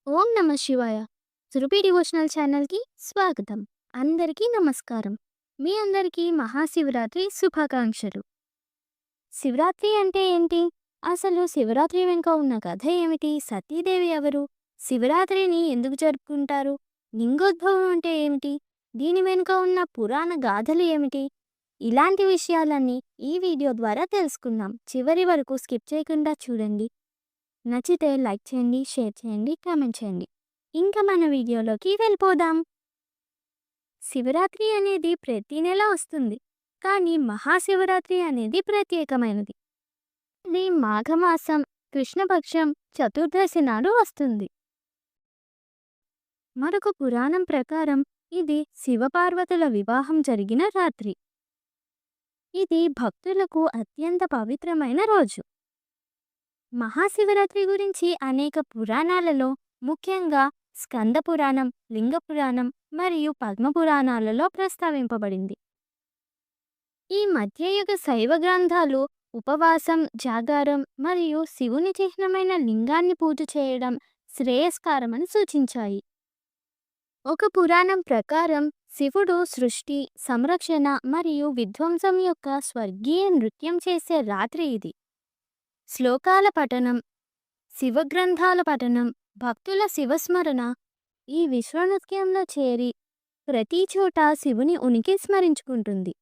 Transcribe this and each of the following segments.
ఓం నమ శివాయ. సురభి డివోషనల్ ఛానల్కి స్వాగతం. అందరికీ నమస్కారం. మీ అందరికీ మహాశివరాత్రి శుభాకాంక్షలు. శివరాత్రి అంటే ఏంటి? అసలు శివరాత్రి వెనుక ఉన్న కథ ఏమిటి? సతీదేవి ఎవరు? శివరాత్రిని ఎందుకు జరుపుకుంటారు? లింగోద్భవం అంటే ఏమిటి? దీని వెనుక ఉన్న పురాణ గాథలు ఏమిటి? ఇలాంటి విషయాలన్నీ ఈ వీడియో ద్వారా తెలుసుకుందాం. చివరి వరకు స్కిప్ చేయకుండా చూడండి. నచ్చితే లైక్ చేయండి, షేర్ చేయండి, కామెంట్ చేయండి. ఇంకా మన వీడియోలోకి వెళ్ళిపోదాం. శివరాత్రి అనేది ప్రతి నెల వస్తుంది, కానీ మహాశివరాత్రి అనేది ప్రత్యేకమైనది. ఇది మాఘమాసం కృష్ణపక్షం చతుర్దశి నాడు వస్తుంది. మరొక పురాణం ప్రకారం ఇది శివపార్వతుల వివాహం జరిగిన రాత్రి. ఇది భక్తులకు అత్యంత పవిత్రమైన రోజు. మహాశివరాత్రి గురించి అనేక పురాణాలలో, ముఖ్యంగా స్కంద పురాణం, లింగ పురాణం మరియు పద్మ పురాణాలలో ప్రస్తావింపబడింది. ఈ మధ్యయుగ శైవ గ్రంథాలు ఉపవాసం, జాగారం మరియు శివుని చిహ్నమైన లింగాన్ని పూజ చేయడం శ్రేయస్కరమని సూచించాయి. ఒక పురాణం ప్రకారం శివుడు సృష్టి, సంరక్షణ మరియు విధ్వంసం యొక్క స్వర్గీయ నృత్యం చేసే రాత్రి ఇది. శ్లోకాల పఠనం, శివగ్రంథాల పఠనం, భక్తుల శివస్మరణ ఈ విశ్వనృత్యంలో చేరి ప్రతి చోట శివుని ఉనికి స్మరించుకుంటుంది.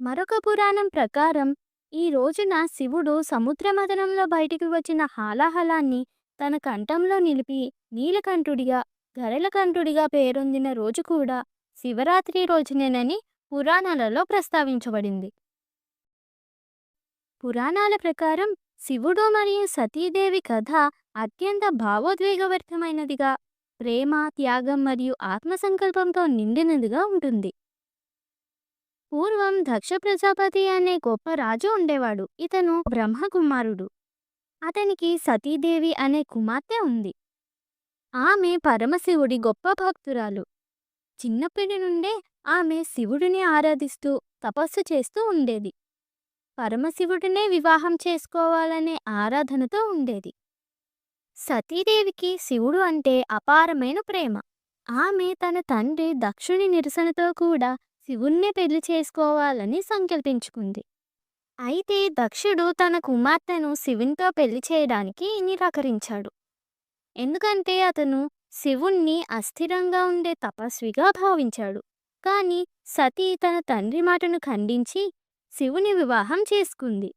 మరొక పురాణం ప్రకారం ఈ రోజున శివుడు సముద్రమథనంలో బయటికి వచ్చిన హాలాహలాన్ని తన కంఠంలో నిలిపి నీలకంఠుడిగా, గరళకంఠుడిగా పేరొందిన రోజు కూడా శివరాత్రి రోజునేనని పురాణాలలో ప్రస్తావించబడింది. పురాణాల ప్రకారం శివుడు మరియు సతీదేవి కథ అత్యంత భావోద్వేగభరితమైనదిగా, ప్రేమ, త్యాగం మరియు ఆత్మసంకల్పంతో నిండినదిగా ఉంటుంది. పూర్వం దక్ష ప్రజాపతి అనే గొప్ప రాజు ఉండేవాడు. ఇతను బ్రహ్మకుమారుడు. అతనికి సతీదేవి అనే కుమార్తె ఉంది. ఆమె పరమశివుడి గొప్ప భక్తురాలు. చిన్నప్పటి నుండే ఆమె శివుడిని ఆరాధిస్తూ తపస్సు చేస్తూ ఉండేది. పరమశివుడినే వివాహం చేసుకోవాలనే ఆరాధనతో ఉండేది. సతీదేవికి శివుడు అంటే అపారమైన ప్రేమ. ఆమె తన తండ్రి దక్షుని నిరసనతో కూడా శివుణ్ణి పెళ్లి చేసుకోవాలని సంకల్పించుకుంది. అయితే దక్షుడు తన కుమార్తెను శివునితో పెళ్లి చేయడానికి నిరాకరించాడు. ఎందుకంటే అతను శివుణ్ణి అస్థిరంగా ఉండే తపస్విగా భావించాడు. కానీ సతీ తన తండ్రి మాటను ఖండించి శివుని వివాహం చేసుకుంది.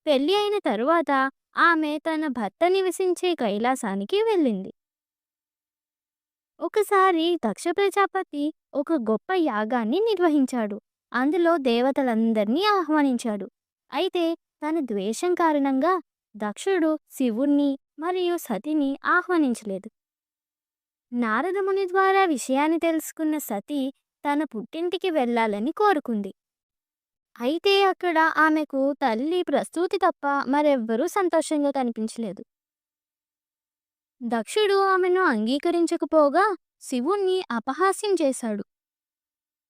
పెళ్లి అయిన తరువాత ఆమె తన భర్త నివసించే కైలాసానికి వెళ్ళింది. ఒకసారి దక్ష ప్రజాపతి ఒక గొప్ప యాగాన్ని నిర్వహించాడు. అందులో దేవతలందరినీ ఆహ్వానించాడు. అయితే తన ద్వేషం కారణంగా దక్షుడు శివుణ్ణి మరియు సతిని ఆహ్వానించలేదు. నారదముని ద్వారా విషయాన్ని తెలుసుకున్న సతి తన పుట్టింటికి వెళ్ళాలని కోరుకుంది. అయితే అక్కడ ఆమెకు తల్లి ప్రసూతి తప్ప మరెవ్వరూ సంతోషంగా కనిపించలేదు. దక్షుడు ఆమెను అంగీకరించకపోగా శివుణ్ణి అపహాస్యం చేశాడు.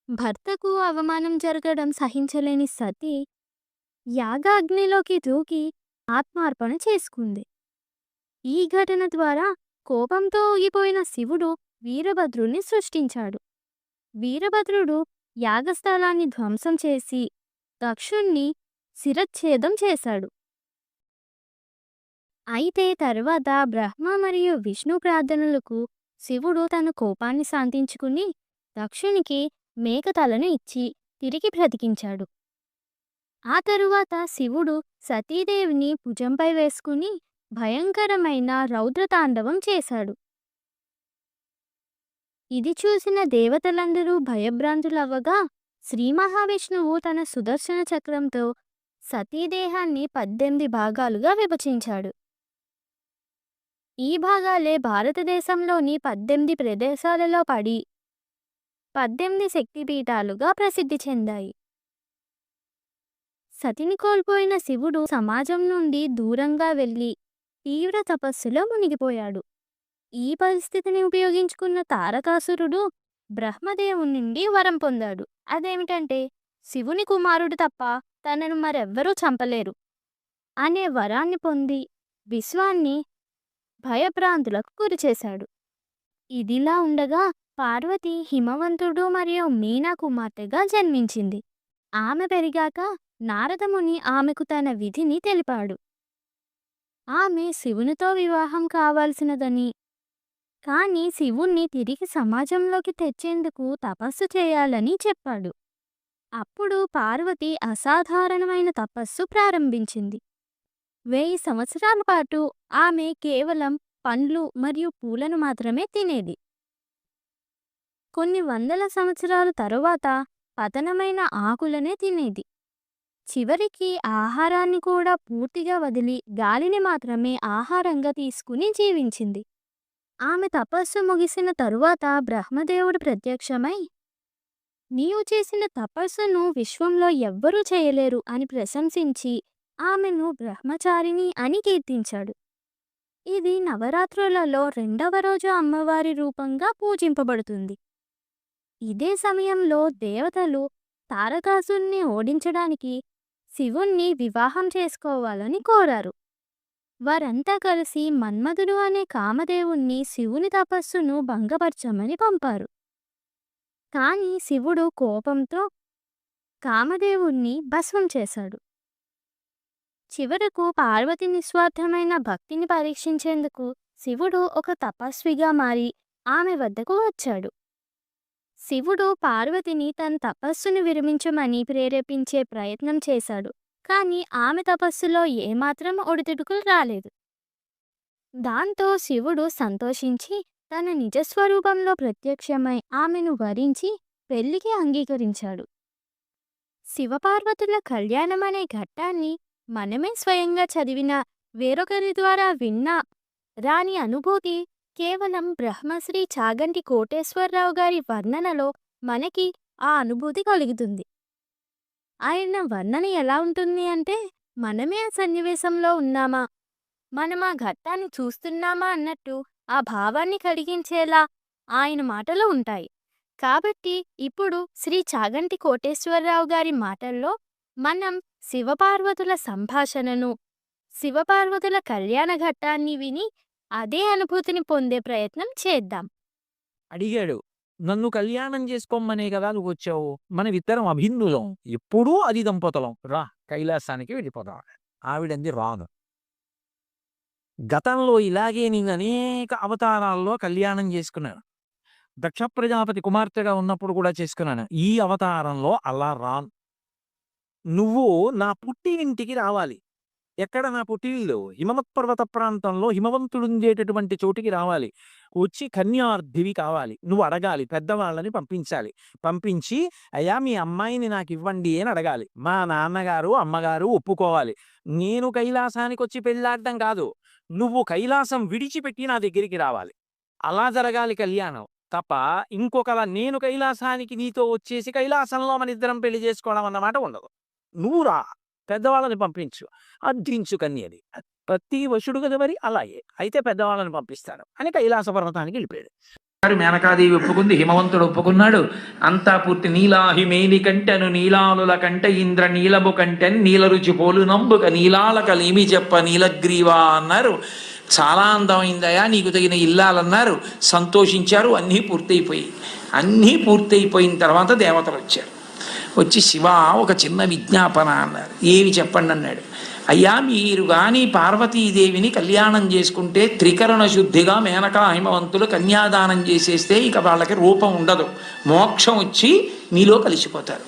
భర్తకు అవమానం జరగడం సహించలేని సతి యాగాగ్నిలోకి దూకి ఆత్మార్పణ చేసుకుంది. ఈ ఘటన ద్వారా కోపంతో ఊగిపోయిన శివుడు వీరభద్రుణ్ణి సృష్టించాడు. వీరభద్రుడు యాగస్థలాన్ని ధ్వంసం చేసి దక్షుణ్ణి శిరచ్ఛేదం చేశాడు. అయితే తర్వాత బ్రహ్మ మరియు విష్ణు ప్రార్థనలకు శివుడు తన కోపాన్ని శాంతించుకుని దక్షునికి మేకతలను ఇచ్చి తిరిగి బ్రతికించాడు. ఆ తరువాత శివుడు సతీదేవిని భుజంపై వేసుకుని భయంకరమైన రౌద్రతాండవం చేశాడు. ఇది చూసిన దేవతలందరూ భయభ్రాంతులవ్వగా శ్రీ మహావిష్ణువు తన సుదర్శన చక్రంతో సతీదేహాన్ని 18 భాగాలుగా విభజించాడు. ఈ భాగాలే భారతదేశంలోని 18 ప్రదేశాలలో పడి 18 శక్తిపీఠాలుగా ప్రసిద్ధి చెందాయి. సతిని కోల్పోయిన శివుడు సమాజం నుండి దూరంగా వెళ్ళి తీవ్ర తపస్సులో మునిగిపోయాడు. ఈ పరిస్థితిని ఉపయోగించుకున్న తారకాసురుడు బ్రహ్మదేవుని నుండి వరం పొందాడు. అదేమిటంటే శివుని కుమారుడు తప్ప తనను మరెవ్వరూ చంపలేరు అనే వరాన్ని పొంది విశ్వాన్ని భయభ్రాంతులకు గురిచేశాడు. ఇదిలా ఉండగా పార్వతి హిమవంతుడు మరియు మీనా కుమార్తెగా జన్మించింది. ఆమె పెరిగాక నారదముని ఆమెకు తన విధిని తెలిపాడు. ఆమె శివునితో వివాహం కావాల్సినదని, కానీ శివుణ్ణి తిరిగి సమాజంలోకి తెచ్చేందుకు తపస్సు చేయాలని చెప్పాడు. అప్పుడు పార్వతి అసాధారణమైన తపస్సు ప్రారంభించింది. 1000 సంవత్సరాల పాటు ఆమె కేవలం పండ్లు మరియు పూలను మాత్రమే తినేది. కొన్ని వందల సంవత్సరాల తరువాత పతనమైన ఆకులనే తినేది. చివరికి ఆహారాన్ని కూడా పూర్తిగా వదిలి గాలిని మాత్రమే ఆహారంగా తీసుకుని జీవించింది. ఆమె తపస్సు ముగిసిన తరువాత బ్రహ్మదేవుడు ప్రత్యక్షమై, నీవు చేసిన తపస్సును విశ్వంలో ఎవ్వరూ చేయలేరు అని ప్రశంసించి ఆమెను బ్రహ్మచారిణి అని కీర్తించాడు. ఇది నవరాత్రులలో 2వ రోజు అమ్మవారి రూపంగా పూజింపబడుతుంది. ఇదే సమయంలో దేవతలు తారకాసురుణ్ణి ఓడించడానికి శివుణ్ణి వివాహం చేసుకోవాలని కోరారు. వారంతా కలిసి మన్మధుడు అనే కామదేవుణ్ణి శివుని తపస్సును భంగపరచమని పంపారు. కానీ శివుడు కోపంతో కామదేవుణ్ణి భస్మం చేశాడు. చివరకు పార్వతి నిస్వార్థమైన భక్తిని పరీక్షించేందుకు శివుడు ఒక తపస్విగా మారి ఆమె వద్దకు వచ్చాడు. శివుడు పార్వతిని తన తపస్సును విరమించమని ప్రేరేపించే ప్రయత్నం చేశాడు. కానీ ఆమె తపస్సులో ఏమాత్రం ఒడిదుడుకులు రాలేదు. దాంతో శివుడు సంతోషించి తన నిజస్వరూపంలో ప్రత్యక్షమై ఆమెను వరించి పెళ్లికి అంగీకరించాడు. శివపార్వతుల కళ్యాణం అనే ఘట్టాన్ని మనమే స్వయంగా చదివిన, వేరొకరి ద్వారా విన్నా రాని అనుభూతి కేవలం బ్రహ్మశ్రీ చాగంటి కోటేశ్వరరావు గారి వర్ణనలో మనకి ఆ అనుభూతి కలుగుతుంది. ఆయన వర్ణన ఎలా ఉంటుంది అంటే, మనమే ఆ సన్నివేశంలో ఉన్నామా, మనం ఆ ఘట్టాన్ని చూస్తున్నామా అన్నట్టు ఆ భావాన్ని కలిగించేలా ఆయన మాటలు ఉంటాయి. కాబట్టి ఇప్పుడు శ్రీ చాగంటి కోటేశ్వరరావు గారి మాటల్లో మనం శివపార్వతుల సంభాషణను, శివపార్వతుల కళ్యాణ ఘట్టాన్ని విని అదే అనుభూతిని పొందే ప్రయత్నం చేద్దాం. అడిగాడు, నన్ను కళ్యాణం చేసుకోమనే కదా నువ్వు వచ్చావు, మనమిద్దరం అభిన్నులం, ఎప్పుడూ అది దంపతులం, రా కైలాసానికి వెళ్ళిపోదాం. ఆవిడంది రాను. గతంలో ఇలాగే నేను అనేక అవతారాల్లో కళ్యాణం చేసుకున్నాను. దక్ష ప్రజాపతి కుమార్తెగా ఉన్నప్పుడు కూడా చేసుకున్నాను. ఈ అవతారంలో అలా రాను. నువ్వు నా పుట్టి ఇంటికి రావాలి. ఎక్కడ నా పుట్టిల్లు? హిమవత్ పర్వత ప్రాంతంలో హిమవంతుడుండేటటువంటి చోటికి రావాలి. వచ్చి కన్యార్థివి కావాలి. నువ్వు అడగాలి, పెద్దవాళ్ళని పంపించాలి. పంపించి, అయ్యా మీ అమ్మాయిని నాకు ఇవ్వండి అని అడగాలి. మా నాన్నగారు అమ్మగారు ఒప్పుకోవాలి. నేను కైలాసానికి వచ్చి పెళ్ళాడడం కాదు, నువ్వు కైలాసం విడిచిపెట్టి నా దగ్గరికి రావాలి. అలా జరగాలి కళ్యాణం తప్ప ఇంకొకలా నేను కైలాసానికి నీతో వచ్చేసి కైలాసంలో మన ఇద్దరం పెళ్లి చేసుకోవడం అన్నమాట ఉండదు. నువ్వు రా, పెద్దవాళ్ళని పంపించు, అర్థించు కన్యది. ప్రతి వశుడు కదా మరి అలాగే అయితే పెద్దవాళ్ళని పంపిస్తాను అని కైలాస పర్వతానికి వెళ్ళిపోయాడు. మేనకాదేవి ఒప్పుకుంది, హిమవంతుడు ఒప్పుకున్నాడు. అంతా పూర్తి. నీలాహిమేని కంటెను నీలాలుల కంటే ఇంద్ర నీలము కంటెన్ నీల రుచి పోలు నంబుక నీలాలక లేమి చెప్ప నీలగ్రీవా అన్నారు. చాలా అందమైందయా, నీకు తగిన ఇల్లాలన్నారు. సంతోషించారు. అన్నీ పూర్తయిపోయిన తర్వాత దేవతలు వచ్చారు. వచ్చి శివ ఒక చిన్న విజ్ఞాపన అన్నారు. ఏమి చెప్పండి అన్నాడు. అయ్యా మీరు కానీ పార్వతీదేవిని కళ్యాణం చేసుకుంటే త్రికరణ శుద్ధిగా మేనకా హిమవంతులు కన్యాదానం చేసేస్తే ఇక వాళ్ళకి రూపం ఉండదు, మోక్షం వచ్చి నీలో కలిసిపోతారు.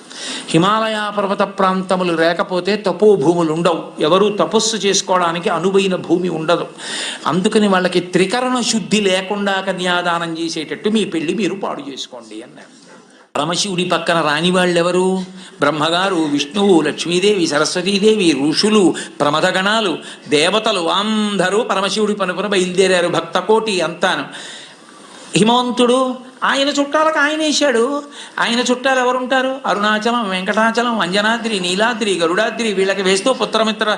హిమాలయ పర్వత ప్రాంతములు లేకపోతే తపోభూములు ఉండవు, ఎవరూ తపస్సు చేసుకోవడానికి అనువైన భూమి ఉండదు. అందుకని వాళ్ళకి త్రికరణ శుద్ధి లేకుండా కన్యాదానం చేసేటట్టు మీ పెళ్లి మీరు పాడు చేసుకోండి అన్నారు. పరమశివుడి పక్కన రాని వాళ్ళెవరు? బ్రహ్మగారు, విష్ణువు, లక్ష్మీదేవి, సరస్వతీదేవి, ఋషులు, ప్రమథగణాలు, దేవతలు అందరూ పరమశివుడి పనుపున బయలుదేరారు. భక్తకోటి అంతాను. హిమవంతుడు ఆయన చుట్టాలకు ఆయన వేశాడు. ఆయన చుట్టాలు ఎవరుంటారు? అరుణాచలం, వెంకటాచలం, అంజనాద్రి, నీలాద్రి, గరుడాద్రి, వీళ్ళకి వేస్తూ పుత్రమిత్ర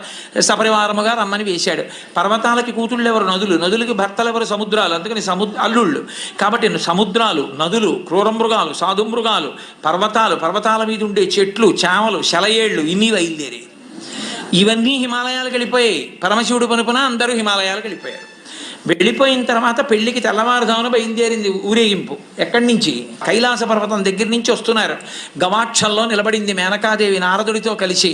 సపరివారముగా రమ్మని వేశాడు. పర్వతాలకి కూతుళ్ళు ఎవరు? నదులు. నదులకి భర్తలు ఎవరు? సముద్రాలు. అందుకని అల్లుళ్ళు. కాబట్టి సముద్రాలు, నదులు, క్రూరమృగాలు, సాధుమృగాలు, పర్వతాలు, పర్వతాల మీద ఉండే చెట్లు, చామలు, శలయేళ్ళు, ఇన్ని బయలుదేరాయి. ఇవన్నీ హిమాలయాలకు వెళ్ళిపోయాయి. పరమశివుడు పనుపున అందరూ హిమాలయాలకు వెళ్ళిపోయారు. వెళ్ళిపోయిన తర్వాత పెళ్లికి తెల్లవారుజామున బయలుదేరింది ఊరేగింపు. ఎక్కడి నుంచి? కైలాస పర్వతం దగ్గర నుంచి వస్తున్నారు. గవాక్షంలో నిలబడింది మేనకాదేవి నారదుడితో కలిసి.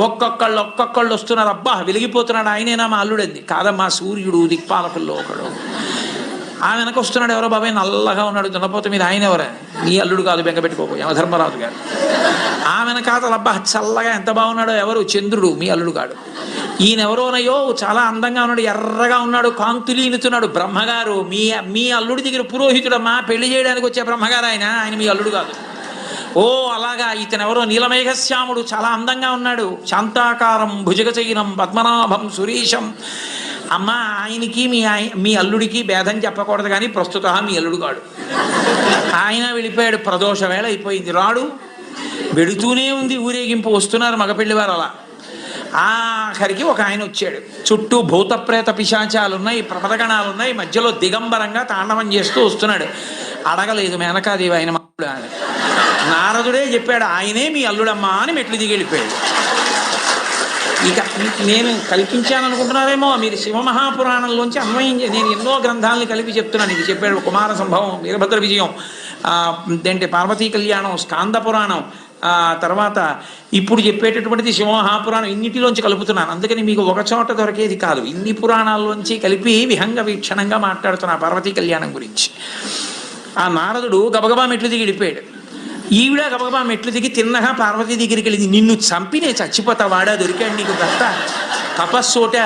ఒక్కొక్కళ్ళు వస్తున్నారు. అబ్బా వెలిగిపోతున్నాడు, ఆయనేనా మా అల్లుడంది. కాదమ్మా, సూర్యుడు దిక్పాలకుల్లో ఒకడు. ఆ వెనక వస్తున్నాడు, ఎవరో బాబాయ్ నల్లగా ఉన్నాడు దున్నపోత మీద, ఆయన ఎవరా? నీ అల్లుడు కాదు, బెంగపెట్టుకోకు, యమధర్మరాజు గారు. ఆ వెనకాతలు అబ్బా చల్లగా ఎంత బాగున్నాడో, ఎవరు? చంద్రుడు, మీ అల్లుడు కాడు. ఈయనెవరోనయ్యో చాలా అందంగా ఉన్నాడు, ఎర్రగా ఉన్నాడు, కాంతులీనుతున్నాడు, బ్రహ్మగారు. మీ అల్లుడి దగ్గర పురోహితుడమ్మా, పెళ్లి చేయడానికి వచ్చే బ్రహ్మగారు ఆయన మీ అల్లుడు కాదు. ఓ అలాగా, ఇతనెవరో నీలమేఘశ్యాముడు, చాలా అందంగా ఉన్నాడు, శాంతాకారం భుజగచైనం పద్మనాభం సురీశం. అమ్మ, ఆయనకి మీ అల్లుడికి భేదం చెప్పకూడదు, కానీ ప్రస్తుత మీ అల్లుడు కాడు. ఆయన వెళ్ళిపోయాడు, ప్రదోష వేళ అయిపోయింది, రాడు. వెడుతూనే ఉంది ఊరేగింపు, వస్తున్నారు మగపెళ్లి వారు. అలా ఆఖరికి ఒక ఆయన వచ్చాడు. చుట్టూ భూతప్రేత పిశాచాలు ఉన్నాయి, ప్రపదగణాలు ఉన్నాయి, మధ్యలో దిగంబరంగా తాండవం చేస్తూ వస్తున్నాడు. అడగలేదు మేనకాదేవి ఆయన అల్లుడు అని. నారదుడే చెప్పాడు, ఆయనే మీ అల్లుడమ్మా అని మెట్లు దిగి వెళ్ళిపోయాడు. ఇక నేను కల్పించాను అనుకుంటున్నారేమో, మీరు శివమహాపురాణంలోంచి అన్వయం నేను ఎన్నో గ్రంథాలను కలిపి చెప్తున్నాను. ఇది చెప్పాడు కుమార సంభవం, వీరభద్ర విజయం, ఏంటి పార్వతీ కళ్యాణం, స్కాంద పురాణం, తర్వాత ఇప్పుడు చెప్పేటటువంటిది శివమహాపురాణం, ఇన్నిటిలోంచి కలుపుతున్నాను. అందుకని మీకు ఒక చోట దొరికేది కాదు, ఇన్ని పురాణాల్లోంచి కలిపి విహంగ వీక్షణంగా మాట్లాడుతున్నా పార్వతీ కళ్యాణం గురించి. ఆ నారదుడు గబగబా మెట్లు దిగి వెళ్ళిపోయాడు. ఈవిడ గబగబా మెట్లు దిగి తిన్నగా పార్వతీ దగ్గరికి వెళ్ళింది. నిన్ను చంపి నేను చచ్చిపోతా, వాడా దొరికాడు నీకు భర్త, తపస్సోట.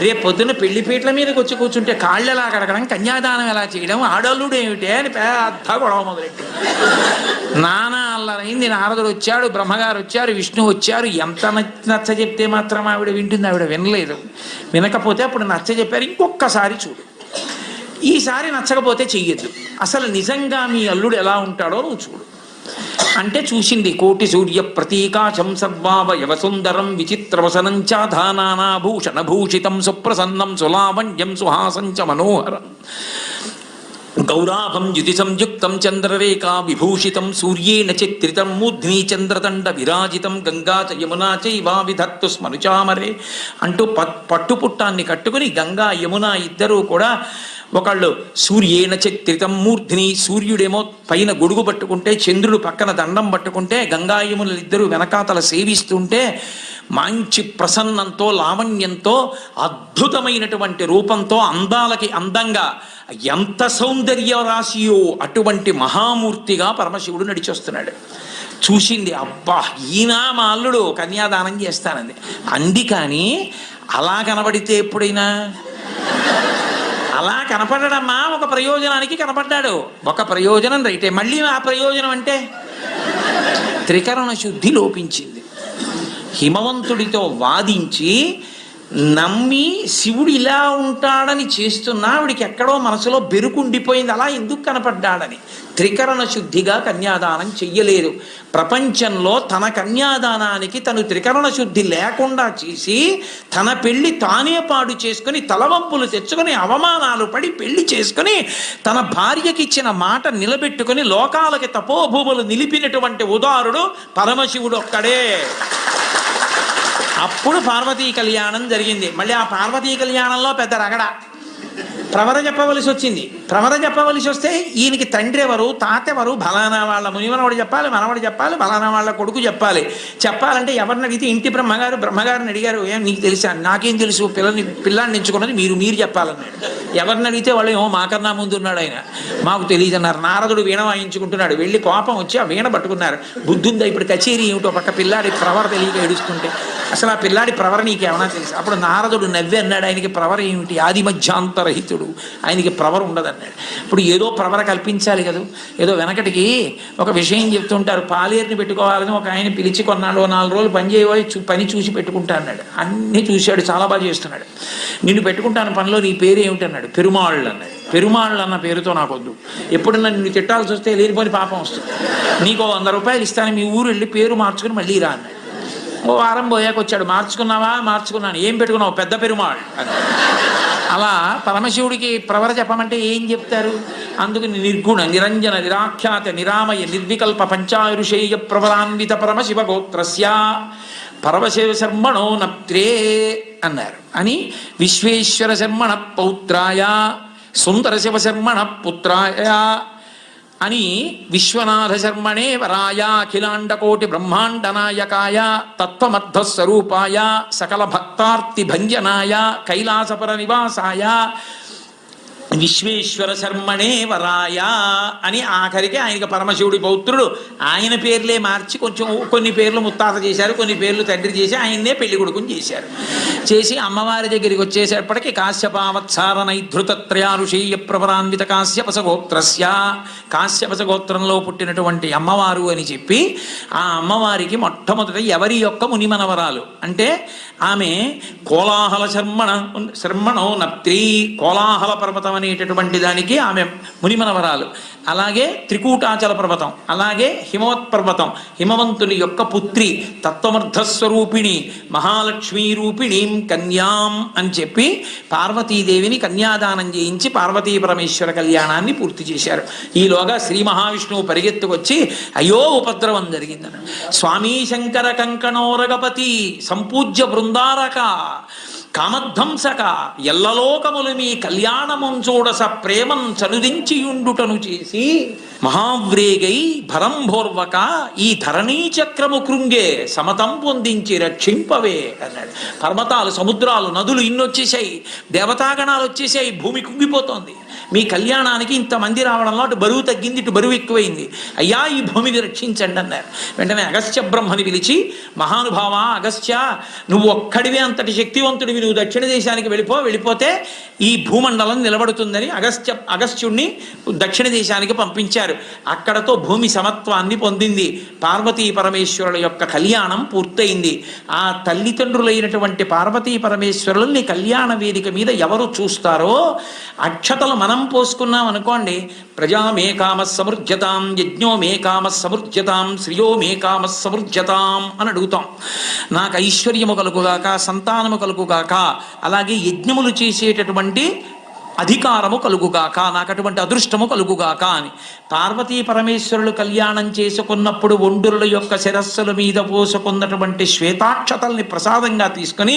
రేపు పొద్దున్న పెళ్లిపీటల మీదకి వచ్చి కూర్చుంటే కాళ్ళు ఎలా కడగడం, కన్యాదానం ఎలా చేయడం, ఆడల్లుడు ఏమిటి అని పెద్ద గొడవ మొదలెట్టి నానా అల్లరైంది. నారదుడు వచ్చాడు, బ్రహ్మగారు వచ్చారు, విష్ణు వచ్చారు. ఎంత నచ్చ చెప్తే మాత్రం ఆవిడ వింటుంది? ఆవిడ వినలేదు. వినకపోతే అప్పుడు నచ్చ చెప్పారు, ఇంకొక్కసారి చూడు, ఈసారి నచ్చకపోతే చెయ్యొద్దు, అసలు నిజంగా మీ అల్లుడు ఎలా ఉంటాడో నువ్వు చూడు అంటే చూసింది. కోటి సూర్య ప్రతీకాశం సర్వావయవ సుందరం విచిత్రవసనం చాధానాభూషణ భూషితం సుప్రసన్నం సులావణ్యం సుహాసం చ మనోహరం గౌరాభం యుతి సంయుక్తం చంద్రరేఖా విభూషితం సూర్యేణ చిత్రితం మూర్ధ్ని చంద్రదండ విరాజితం గంగా చ యమునా చైవా విధత్తు స్మరుచామరే అంటూ పట్టుపుట్టాన్ని కట్టుకుని గంగా యమున ఇద్దరూ కూడా, ఒకళ్ళు సూర్యేణ చిత్రితం మూర్ధ్ని, సూర్యుడేమో పైన గొడుగు పట్టుకుంటే, చంద్రుడు పక్కన దండం పట్టుకుంటే, గంగాయములు ఇద్దరు వెనకాతల సేవిస్తుంటే, మంచి ప్రసన్నంతో లావణ్యంతో అద్భుతమైనటువంటి రూపంతో అందాలకి అందంగా ఎంత సౌందర్య రాశియో అటువంటి మహామూర్తిగా పరమశివుడు నడిచొస్తున్నాడు. చూసింది, అబ్బా ఈయన మా అల్లుడు, కన్యాదానం చేస్తానంది అంది. కానీ అలా కనబడితే ఎప్పుడైనా అలా కనపడడమ్మా, ఒక ప్రయోజనానికి కనపడ్డాడు. ఒక ప్రయోజనం రైటే, మళ్ళీ ఆ ప్రయోజనం అంటే త్రికరణ శుద్ధి లోపించింది. హిమవంతుడితో వాదించి నమ్మి శివుడు ఇలా ఉంటాడని చేస్తున్నా ఆవిడికి ఎక్కడో మనసులో బెరుకుండిపోయింది, అలా ఎందుకు కనపడ్డాడని. త్రికరణ శుద్ధిగా కన్యాదానం చెయ్యలేదు. ప్రపంచంలో తన కన్యాదానానికి తను త్రికరణ శుద్ధి లేకుండా చేసి తన పెళ్లి తానే పాడు చేసుకుని తలవంపులు తెచ్చుకొని అవమానాలు పడి పెళ్లి చేసుకుని తన భార్యకి ఇచ్చిన మాట నిలబెట్టుకుని లోకాలకి తపోభూములు నిలిపినటువంటి ఉదారుడు పరమశివుడు ఒక్కడే. అప్పుడు పార్వతీ కళ్యాణం జరిగింది. మళ్ళీ ఆ పార్వతీ కళ్యాణంలో పెద్ద రగడ, ప్రవర చెప్పవలసి వచ్చింది. ప్రవర చెప్పవలసి వస్తే ఈయనకి తండ్రి ఎవరు, తాత ఎవరు, బలానా వాళ్ళ మునిమనవాడు చెప్పాలి, మనవాడు చెప్పాలి, బలానా వాళ్ళ కొడుకు చెప్పాలి. చెప్పాలంటే ఎవరిని అడిగితే ఇంటి బ్రహ్మగారిని అడిగారు, ఏం నీకు తెలుసా? నాకేం తెలుసు, పిల్లాన్ని ఎంచుకున్నది మీరు చెప్పాలన్నాడు. ఎవరిని అడిగితే వాళ్ళు ఏమో మాకన్నా ముందు ఉన్నాడు ఆయన, మాకు తెలియదు అన్నారు. నారదుడు వీణ వాయించుకుంటున్నాడు, వెళ్ళి కోపం వచ్చి ఆ వీణ పట్టుకున్నారు. బుద్ధుందా ఇప్పుడు కచేరీ ఏమిటో, పక్క పిల్లాడి ప్రవర తెలియక ఏడుస్తుంటే, అసలు ఆ పిల్లాడి ప్రవర నీకేమన్నా తెలుసు? అప్పుడు నారదుడు నవ్వి అన్నాడు, ఆయనకి ప్రవర ఏమిటి, ఆది మధ్యాంతరహితుడు, ఆయనకి ప్రవర ఉండదన్నాడు. ఇప్పుడు ఏదో ప్రవర కల్పించాలి కదా. ఏదో వెనకటికి ఒక విషయం చెప్తుంటారు, పాలేరుని పెట్టుకోవాలని ఒక ఆయన పిలిచి కొన్నాడు, 4 రోజులు పని చేయబోయి పని చూసి పెట్టుకుంటా అన్నాడు. అన్నీ చూశాడు, చాలా బాగా చేస్తున్నాడు. నిన్ను పెట్టుకుంటాను పనిలో, నీ పేరు ఏమిటి అన్నాడు. పెరుమాళ్ళు అన్నాడు. పెరుమాళ్ళు అన్న పేరుతో నాకొద్దు, ఎప్పుడన్నా నిన్ను తిట్టాల్సి వస్తే లేనిపోని పాపం వస్తుంది, నీకు 100 రూపాయలు ఇస్తాను, మీ ఊరు వెళ్ళి పేరు మార్చుకుని మళ్ళీ రా అన్నాడు. ఓ వారం పోయాక వచ్చాడు, మార్చుకున్నావా? మార్చుకున్నాను. ఏం పెట్టుకున్నావు? పెద్ద పెరుమాళ్ అని. అలా పరమశివుడికి ప్రవర చెప్పమంటే ఏం చెప్తారు? అందుకు నిర్గుణ నిరంజన నిరాఖ్యాత నిరామయ నిర్వికల్ప పంచారుషేయ ప్రవరాన్విత పరమశివ గోత్రస్య పరమశివ శర్మణో నప్త్రే అన్నారు. అని విశ్వేశ్వర శర్మణ పౌత్రాయ సుందర శివ శర్మణ పుత్రాయ అని విశ్వనాథ శర్మణే వరాయ అఖిలాండకోటి బ్రహ్మాండ నాయకాయ తత్వమర్థస్వరూపాయ సకల భక్తార్తి భంజనాయ కైలాసపర నివాసాయ విశ్వేశ్వర శర్మణే వరాయ అని ఆఖరికి ఆయనకి పరమశివుడి పౌత్రుడు. ఆయన పేర్లే మార్చి కొంచెం కొన్ని పేర్లు ముత్తాత చేశారు, కొన్ని పేర్లు తండ్రి చేసి ఆయన్నే పెళ్లి కొడుకుని చేశారు. చేసి అమ్మవారి దగ్గరికి వచ్చేసేపటికి కాశ్యపావత్సార నైధృతత్రయారుషేయ ప్రవరాన్విత కాశ్యపస గోత్రస్య, కాశ్యపస గోత్రంలో పుట్టినటువంటి అమ్మవారు అని చెప్పి ఆ అమ్మవారికి మొట్టమొదట ఎవరి యొక్క మునిమనవరాలు అంటే ఆమె కోలాహల శర్మణో నప్త్రి, కోలాహల పర్వతం అనేటటువంటి దానికి ఆమె మునిమనవరాలు. అలాగే త్రికూటాచల పర్వతం, అలాగే హిమవత్ పర్వతం, హిమవంతుని యొక్క పుత్రి, తత్వమర్థస్వరూపిణి మహాలక్ష్మీ రూపిణీం కన్యాం అని చెప్పి పార్వతీదేవిని కన్యాదానం చేయించి పార్వతీ పరమేశ్వర కళ్యాణాన్ని పూర్తి చేశారు. ఈలోగా శ్రీ మహావిష్ణువు పరిగెత్తుకొచ్చి అయ్యో ఉపద్రవం జరిగిందని, స్వామీ శంకర కంకణోరగపతి సంపూజ్య బృందారక కామధ్వంసక ఎల్లలోకములు మీ కళ్యాణముం చూడస ప్రేమం చనుదించియుండుటను చేసి మహావ్రేగై భరంభోర్వక ఈ ధరణీ చక్రము కృంగే సమతం పొందించి రక్షింపవే అన్నాడు. పర్వతాలు, సముద్రాలు, నదులు ఇన్నొచ్చేసాయి, దేవతాగణాలు వచ్చేసాయి, భూమి కుంగిపోతోంది. మీ కళ్యాణానికి ఇంతమంది రావడంలో అటు బరువు తగ్గింది, ఇటు బరువు ఎక్కువైంది, అయ్యా ఈ భూమిని రక్షించండి అన్నారు. వెంటనే అగస్త్య బ్రహ్మని పిలిచి, మహానుభావ అగస్త్య, నువ్వు ఒక్కడివే అంతటి శక్తివంతుడివి, నువ్వు దక్షిణ దేశానికి వెళ్ళిపోతే ఈ భూమండలం నిలబడుతుందని అగస్త్యుణ్ణి దక్షిణ దేశానికి పంపించారు. అక్కడతో భూమి సమత్వాన్ని పొందింది. పార్వతీ పరమేశ్వరుల యొక్క కళ్యాణం పూర్తయింది. ఆ తల్లిదండ్రులైనటువంటి పార్వతీ పరమేశ్వరుల్ని కళ్యాణ వేదిక మీద ఎవరు చూస్తారో, అక్షతలు మనం పోసుకున్నాం అనుకోండి, ప్రజా మే కామ సమృజ్యతాం, యజ్ఞో మే కామ సమృజ్యతాం, శ్రియో మే కామ సమృజ్యతాం అని అడుగుతాం. నాకు ఐశ్వర్యము కలుగుగాక, సంతానము కలుగుగాక, అలాగే యజ్ఞములు చేసేటటువంటి అధికారము కలుగుగాక, నాకు అటువంటి అదృష్టము కలుగుగాక అని. పార్వతీ పరమేశ్వరులు కళ్యాణం చేసుకున్నప్పుడు ఒండురుల యొక్క శిరస్సుల మీద పోసుకున్నటువంటి శ్వేతాక్షతల్ని ప్రసాదంగా తీసుకుని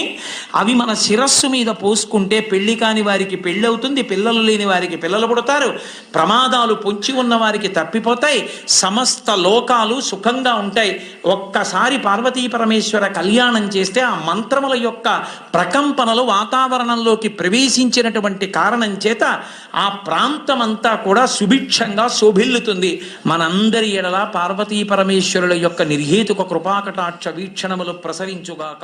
అవి మన శిరస్సు మీద పోసుకుంటే పెళ్లి కాని వారికి పెళ్ళి అవుతుంది, పిల్లలు లేని వారికి పిల్లలు పుడతారు, ప్రమాదాలు పొంచి ఉన్న వారికి తప్పిపోతాయి, సమస్త లోకాలు సుఖంగా ఉంటాయి. ఒక్కసారి పార్వతీ పరమేశ్వర కళ్యాణం చేస్తే ఆ మంత్రముల యొక్క ప్రకంపనలు వాతావరణంలోకి ప్రవేశించినటువంటి కారణం చేత ఆ ప్రాంతమంతా కూడా సుభిక్షంగా శోభిల్లుతుంది. మనందరి ఎడల పార్వతీ పరమేశ్వరుల యొక్క నిర్హేతుక కృపాకటాక్ష వీక్షణములు ప్రసరించుగాక.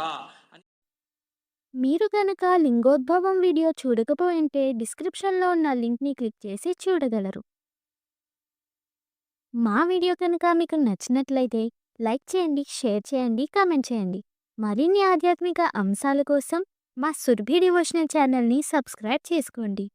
మీరు కనుక లింగోద్భవం వీడియో చూడకపోయింటే డిస్క్రిప్షన్లో ఉన్న లింక్ని క్లిక్ చేసి చూడగలరు. మా వీడియో కనుక మీకు నచ్చినట్లయితే లైక్ చేయండి, షేర్ చేయండి, కామెంట్ చేయండి. మరిన్ని ఆధ్యాత్మిక అంశాల కోసం మా సురభి డివోషనల్ ఛానల్ని సబ్స్క్రైబ్ చేసుకోండి.